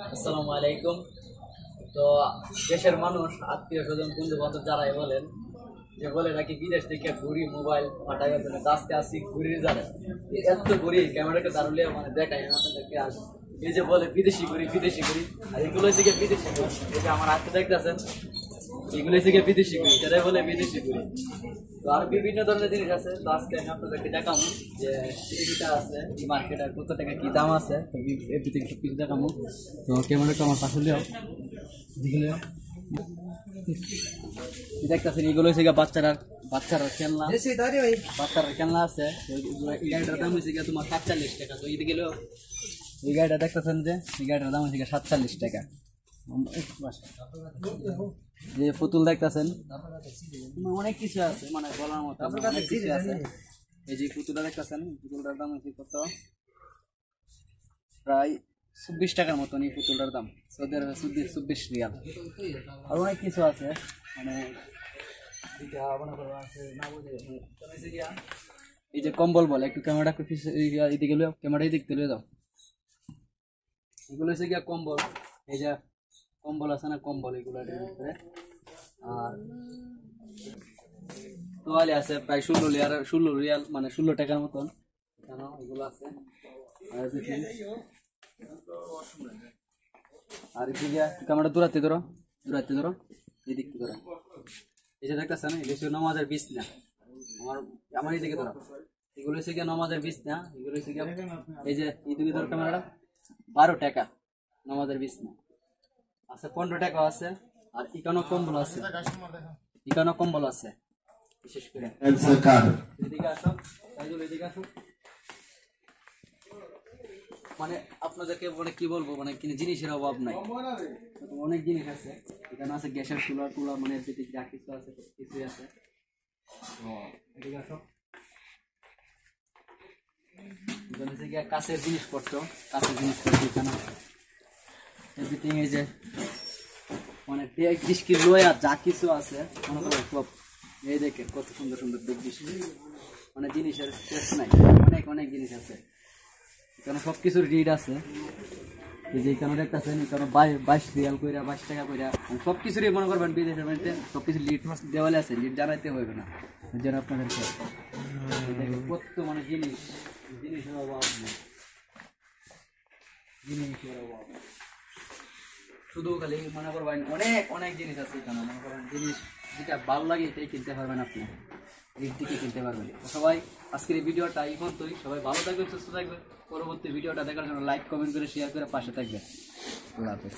আসসালামু আলাইকুম। তো দেশের মানুষ আত্মীয় স্বজন বন্ধু বান্ধব যারাই বলেন যে বলে নাকি বিদেশ থেকে ঘুরি মোবাইল ফাটাই আজকে আসি ঘুরি জানে এত ঘুরি ক্যামেরাকে দাঁড়ালে মানে দেখায় আপনাদেরকে আস এই যে বলে বিদেশি ঘুরি আর এগুলো থেকে বিদেশি ঘুরি এই যে আমার হাতে দেখতেছেন এগুলো থেকে বিদেশি ঘুরি এটাই বলে বিদেশি ঘুরি। তো আর বিভিন্ন ধরনের জিনিস আছে। তো আজকে আমি আপনাদেরকে দেখাবো যে টিভিটা আছে এই মার্কেটের কত টাকা কি দাম আছে এভরিথিং সব কিছু দেখাবো। তো ক্যামেরাটা আমার পাশে লিও দেখতেছেন এগুলো হচ্ছে বাচ্চারা খেলনা খেলনা আছে। এই গাড়িটার দাম হয়েছে তোমার 47 টাকা। তো এই গেলেও এই গাড়িটা দেখতেছেন যে এই গাড়িটার দাম হয়েছে 47 টাকা। যে পুতুল দেখতেছেন অনেক কিছু আছে মানে বলার মতো অনেক কিছু আছে। এই যে পুতুলটা দেখতেছেন পুতুলটার দাম হচ্ছে কত প্রায় 24 টাকার মতন। এই পুতুলটার দাম সৌদি আরবে 24 রিয়াল। আর অনেক কিছু আছে মানে এই যে কম্বল বলে একটু ক্যামেরা এদিকে ক্যামেরা এদিক তুলে দাও। এগুলো হচ্ছে গিয়া কম্বল। এই যে কম্বল আছে না কম্বল এগুলো আর তোয়ালে আছে প্রায় 16 রিয়াল মানে 16 টাকার মতন এগুলো আছে। আর এদিকে ক্যামেরা দূরাতে ধরো এদিক ধরো। এই যে দেখতেছেন এটা হচ্ছে নমাজের বিছনা। আমার এদিকে ধরো এগুলো হচ্ছে গিয়ে নমাজের বিছনা। এগুলো হচ্ছে গিয়ে এই যে এদিকে ধরো ক্যামেরাটা 12 টাকা নমাজের বিছনা আছে। 15 টাকা আছে। আর ইকানো কম্বল আছে বিশেষ করে। এদিকে আসো এদিকে আসো। মানে আপনাদেরকে মানে কি বলবো মানে জিনিসের অভাব নাই, অনেক জিনিস আছে। এখানে আছে গ্যাসের চুলা মানে যা কিছু আছে কিছুই আছে। এদিকে আসো। এখানে হচ্ছে গিয়ে কাছের জিনিসপত্র এখানে এভরিথিং। এই যে মানে ডেক ডিস্কি লোয়া যা কিছু আছে মনে করো সব। এই দেখেন কত সুন্দর ডেক ডিস্কি মানে জিনিসের শেষ নাই। অনেক জিনিস আছে এখানে সব কিছুর রিড আছে। এই যে এখানে দেখতেছেন এখানে 22 রিয়াল কইরা 22 টাকা কইরা সব কিছুরই মনে করবেন বিদেশের মধ্যে সব কিছু লিড দেওয়ালে আছে। লিড জানাইতে হবে না যেন আপনাদেরকে কত মানে জিনিসের অভাব নেই। শুধু খালি মনে করবেন অনেক জিনিস আছে এখানে। মনে করেন জিনিস যেটা ভালো লাগে এটাই কিনতে পারবেন আপনি, রিড থেকে কিনতে পারবেন। সবাই আজকের এই ভিডিওটা এই পর্যন্তই। সবাই ভালো থাকবেন সুস্থ থাকবেন। পরবর্তী ভিডিওটা দেখার জন্য লাইক কমেন্ট করে শেয়ার করে পাশে থাকবেন। আল্লাহ হাফেজ।